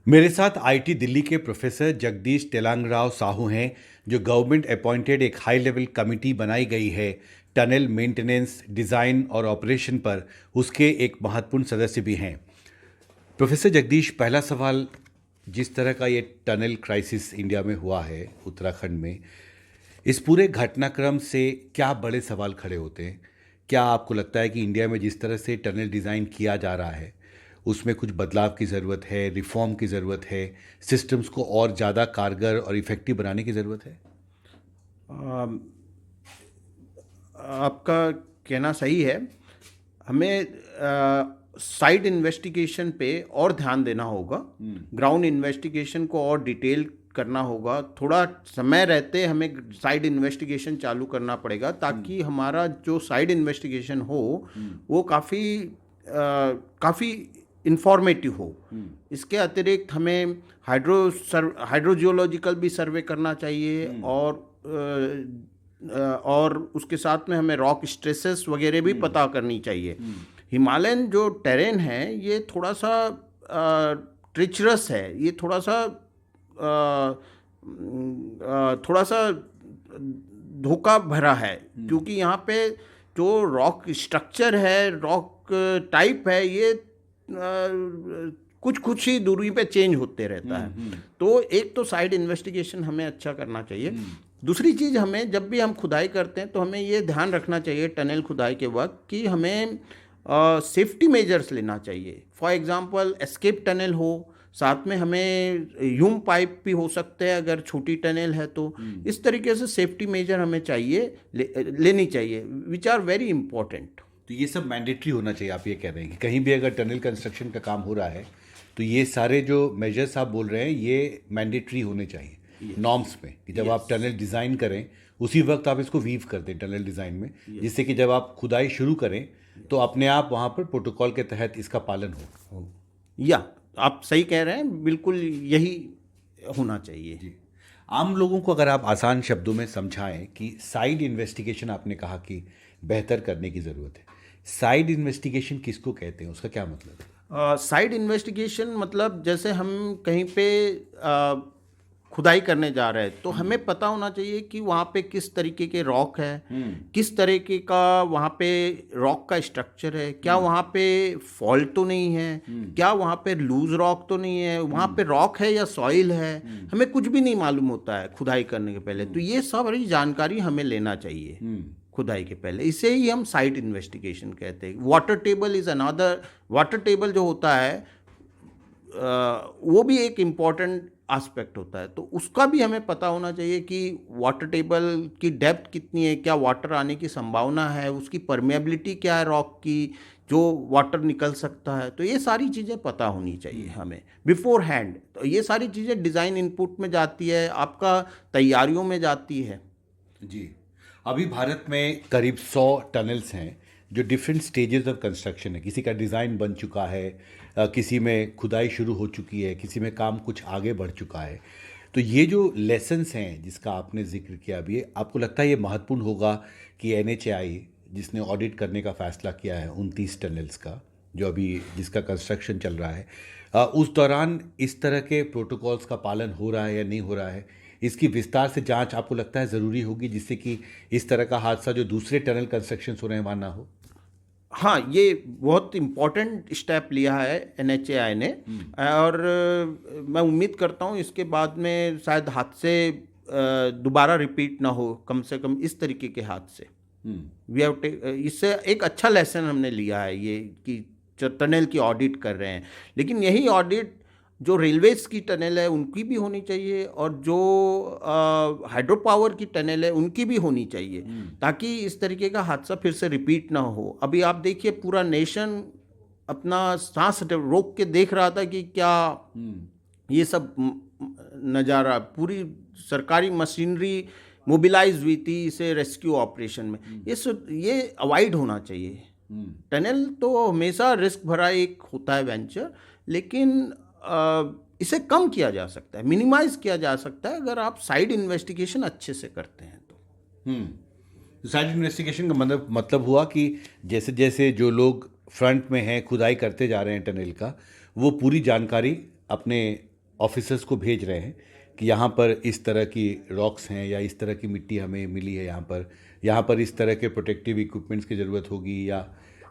मेरे साथ आईटी दिल्ली के प्रोफेसर जगदीश तेलंगराव साहू हैं, जो गवर्नमेंट अपॉइंटेड एक हाई लेवल कमिटी बनाई गई है टनल मेंटेनेंस, डिज़ाइन और ऑपरेशन पर। उसके एक महत्वपूर्ण सदस्य भी हैं। प्रोफेसर जगदीश, पहला सवाल, जिस तरह का ये टनल क्राइसिस इंडिया में हुआ है, उत्तराखंड में, इस पूरे घटनाक्रम से क्या बड़े सवाल खड़े होते हैं? क्या आपको लगता है कि इंडिया में जिस तरह से टनल डिज़ाइन किया जा रहा है उसमें कुछ बदलाव की ज़रूरत है, रिफॉर्म की ज़रूरत है, सिस्टम्स को और ज़्यादा कारगर और इफ़ेक्टिव बनाने की ज़रूरत है? अम, आपका कहना सही है। हमें साइड इन्वेस्टिगेशन पे और ध्यान देना होगा। ग्राउंड इन्वेस्टिगेशन को और डिटेल करना होगा। थोड़ा समय रहते हमें साइड इन्वेस्टिगेशन चालू करना पड़ेगा, ताकि हमारा जो साइड इन्वेस्टिगेशन हो वो काफ़ी इंफॉर्मेटिव हो। इसके अतिरिक्त हमें हाइड्रोजियोलॉजिकल भी सर्वे करना चाहिए, और उसके साथ में हमें रॉक स्ट्रेसेस वगैरह भी पता करनी चाहिए। हिमालयन जो टेरेन है ये थोड़ा सा ट्रिचरस है, ये थोड़ा सा धोखा भरा है, क्योंकि यहाँ पे जो रॉक स्ट्रक्चर है, रॉक टाइप है, ये कुछ कुछ ही दूरी पे चेंज होते रहता है। तो एक तो साइड इन्वेस्टिगेशन हमें अच्छा करना चाहिए। दूसरी चीज़, हमें जब भी हम खुदाई करते हैं तो हमें ये ध्यान रखना चाहिए टनल खुदाई के वक्त कि हमें सेफ्टी मेजर्स लेना चाहिए। फॉर एग्जांपल एस्केप टनल हो, साथ में हमें ह्यूम पाइप भी हो सकते हैं अगर छोटी टनल है तो। इस तरीके से सेफ्टी मेजर हमें लेनी चाहिए, विच आर वेरी इंपॉर्टेंट। तो ये सब मैंडेटरी होना चाहिए, आप ये कह रहे हैं कि कहीं भी अगर टनल कंस्ट्रक्शन का काम हो रहा है तो ये सारे जो मेजर्स आप बोल रहे हैं ये मैंडेटरी होने चाहिए नॉर्म्स में, कि जब आप टनल डिज़ाइन करें उसी वक्त आप इसको वीव कर दें टनल डिज़ाइन में, जिससे कि जब आप खुदाई शुरू करें तो अपने आप वहाँ पर प्रोटोकॉल के तहत इसका पालन हो। या आप सही कह रहे हैं, बिल्कुल यही होना चाहिए। जी। आम लोगों को अगर आप आसान शब्दों में समझाएं कि साइड इन्वेस्टिगेशन आपने कहा कि बेहतर करने की ज़रूरत है, साइड इन्वेस्टिगेशन किसको कहते हैं, उसका क्या मतलब है? साइड इन्वेस्टिगेशन मतलब जैसे हम कहीं पे खुदाई करने जा रहे हैं तो हमें पता होना चाहिए कि वहाँ पे किस तरीके के रॉक है, किस तरीके का वहाँ पे रॉक का स्ट्रक्चर है, क्या वहाँ पे फॉल्ट तो नहीं है, क्या वहाँ पे लूज रॉक तो नहीं है, वहाँ पे रॉक है या सॉइल है। हमें कुछ भी नहीं मालूम होता है खुदाई करने के पहले, तो ये सारी जानकारी हमें लेना चाहिए खुदाई के पहले। इसे ही हम साइट इन्वेस्टिगेशन कहते हैं। Water table is another. Water table जो होता है वो भी एक इम्पॉर्टेंट एस्पेक्ट होता है, तो उसका भी हमें पता होना चाहिए कि वाटर टेबल की डेप्थ कितनी है, क्या वाटर आने की संभावना है, उसकी परमेबिलिटी क्या है रॉक की, जो वाटर निकल सकता है। तो ये सारी चीज़ें पता होनी चाहिए हमें बिफोर हैंड। तो ये सारी चीज़ें डिज़ाइन इनपुट में जाती है, आपका तैयारियों में जाती है। जी। अभी भारत में करीब 100 टनल्स हैं जो डिफरेंट स्टेजेस ऑफ कंस्ट्रक्शन है। किसी का डिज़ाइन बन चुका है, किसी में खुदाई शुरू हो चुकी है, किसी में काम कुछ आगे बढ़ चुका है। तो ये जो लेसन्स हैं जिसका आपने जिक्र किया अभी, आपको लगता है ये महत्वपूर्ण होगा कि NHAI, जिसने ऑडिट करने का फ़ैसला किया है 29 टनल्स का, जो अभी जिसका कंस्ट्रक्शन चल रहा है, उस दौरान इस तरह के प्रोटोकॉल्स का पालन हो रहा है या नहीं हो रहा है, इसकी विस्तार से जांच आपको लगता है ज़रूरी होगी, जिससे कि इस तरह का हादसा जो दूसरे टनल कंस्ट्रक्शन हो रहे हैं वहाँ ना हो? हाँ, ये बहुत इम्पोर्टेंट स्टेप लिया है NHAI ने, और मैं उम्मीद करता हूँ इसके बाद में शायद हादसे दोबारा रिपीट ना हो, कम से कम इस तरीके के हादसे। वी हैव इससे एक अच्छा लेसन हमने लिया है ये, कि जो टनल की ऑडिट कर रहे हैं, लेकिन यही ऑडिट जो रेलवेज की टनल है उनकी भी होनी चाहिए, और जो हाइड्रो पावर की टनल है उनकी भी होनी चाहिए, ताकि इस तरीके का हादसा फिर से रिपीट ना हो। अभी आप देखिए, पूरा नेशन अपना सांस रोक के देख रहा था कि क्या ये सब नज़ारा, पूरी सरकारी मशीनरी मोबिलाइज हुई थी इसे रेस्क्यू ऑपरेशन में। ये अवॉइड होना चाहिए। टनल तो हमेशा रिस्क भरा एक होता है वेंचर, लेकिन इसे कम किया जा सकता है, मिनिमाइज किया जा सकता है अगर आप साइड इन्वेस्टिगेशन अच्छे से करते हैं तो। साइड इन्वेस्टिगेशन का मतलब हुआ कि जैसे जैसे जो लोग फ्रंट में हैं, खुदाई करते जा रहे हैं टनल का, वो पूरी जानकारी अपने ऑफिसर्स को भेज रहे हैं कि यहाँ पर इस तरह की रॉक्स हैं या इस तरह की मिट्टी हमें मिली है, यहाँ पर इस तरह के प्रोटेक्टिव इक्विपमेंट्स की ज़रूरत होगी, या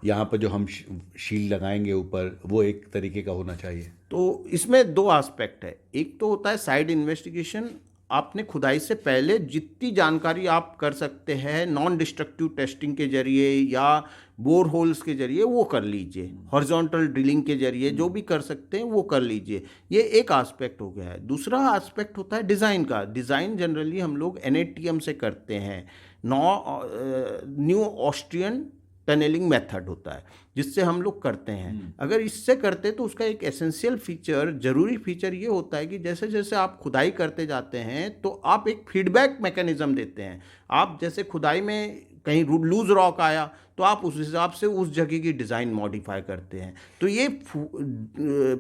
यहाँ पर जो हम शील्ड लगाएंगे ऊपर वो एक तरीके का होना चाहिए? तो इसमें दो एस्पेक्ट है। एक तो होता है साइड इन्वेस्टिगेशन, आपने खुदाई से पहले जितनी जानकारी आप कर सकते हैं नॉन डिस्ट्रक्टिव टेस्टिंग के जरिए या बोर होल्स के जरिए वो कर लीजिए, हॉरिजॉन्टल ड्रिलिंग के जरिए जो भी कर सकते हैं वो कर लीजिए। ये एक एस्पेक्ट हो गया है। दूसरा एस्पेक्ट होता है डिज़ाइन का। डिज़ाइन जनरली हम लोग NATM से करते हैं, न्यू ऑस्ट्रियन टनलिंग मेथड होता है जिससे हम लोग करते हैं। अगर इससे करते तो उसका एक एसेंशियल फीचर, जरूरी फीचर ये होता है कि जैसे जैसे आप खुदाई करते जाते हैं तो आप एक फीडबैक मैकेनिज्म देते हैं। आप जैसे खुदाई में कहीं लूज रॉक आया तो आप उस हिसाब से उस जगह की डिज़ाइन मॉडिफाई करते हैं। तो ये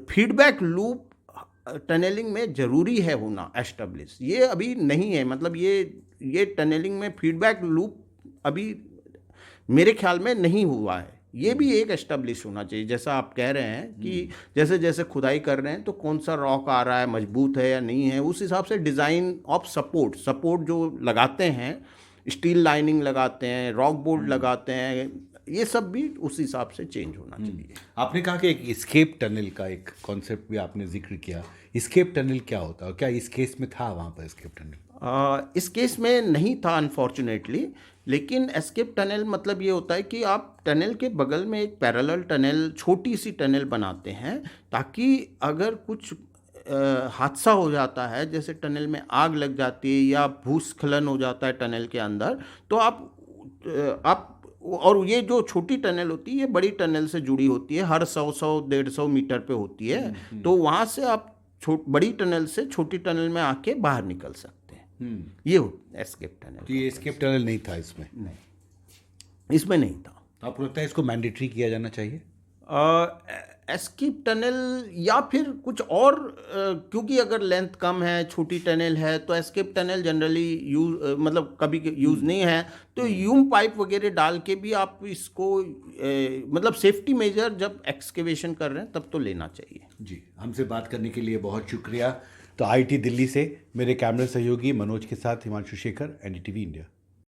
फीडबैक लूप टनलिंग में ज़रूरी है होना एस्टेब्लिश। ये अभी नहीं है, मतलब ये टनलिंग में फीडबैक लूप अभी मेरे ख्याल में नहीं हुआ है। ये भी एक एस्टेब्लिश होना चाहिए। जैसा आप कह रहे हैं कि जैसे जैसे खुदाई कर रहे हैं तो कौन सा रॉक आ रहा है, मजबूत है या नहीं है, उस हिसाब से डिज़ाइन ऑफ सपोर्ट जो लगाते हैं, स्टील लाइनिंग लगाते हैं, रॉक बोर्ड लगाते हैं, ये सब भी उस हिसाब से चेंज होना चाहिए। आपने कहा कि एक एस्केप टनल का एक कॉन्सेप्ट भी आपने जिक्र किया। एस्केप टनल क्या होता है और क्या इस केस में था वहाँ पर एस्केप टनल? इस केस में नहीं था अनफॉर्चुनेटली, लेकिन एस्केप टनल मतलब ये होता है कि आप टनल के बगल में एक पैरेलल टनल, छोटी सी टनल बनाते हैं ताकि अगर कुछ हादसा हो जाता है, जैसे टनल में आग लग जाती है या भूस्खलन हो जाता है टनल के अंदर, तो आप और ये जो छोटी टनल होती है ये बड़ी टनल से जुड़ी होती है, हर 100-150 मीटर पे होती है। तो वहाँ से आप बड़ी टनल से छोटी टनल में आके बाहर निकल सकते हैं। ये एस्केप टनल। तो ये एस्केप टनल नहीं था इसमें? नहीं, इसमें नहीं था। आपको लगता है इसको मैंडेटरी किया जाना चाहिए? एस्केप टनल या फिर कुछ और, क्योंकि अगर लेंथ कम है, छोटी टनल है, तो एस्केप टनल जनरली यूज मतलब कभी यूज़ नहीं है, तो यूम पाइप वगैरह डाल के भी आप इसको मतलब सेफ्टी मेजर जब एक्सकेवेशन कर रहे हैं तब तो लेना चाहिए। जी, हमसे बात करने के लिए बहुत शुक्रिया। तो IIT दिल्ली से मेरे कैमरा सहयोगी मनोज के साथ हिमांशु शेखर, NDTV इंडिया।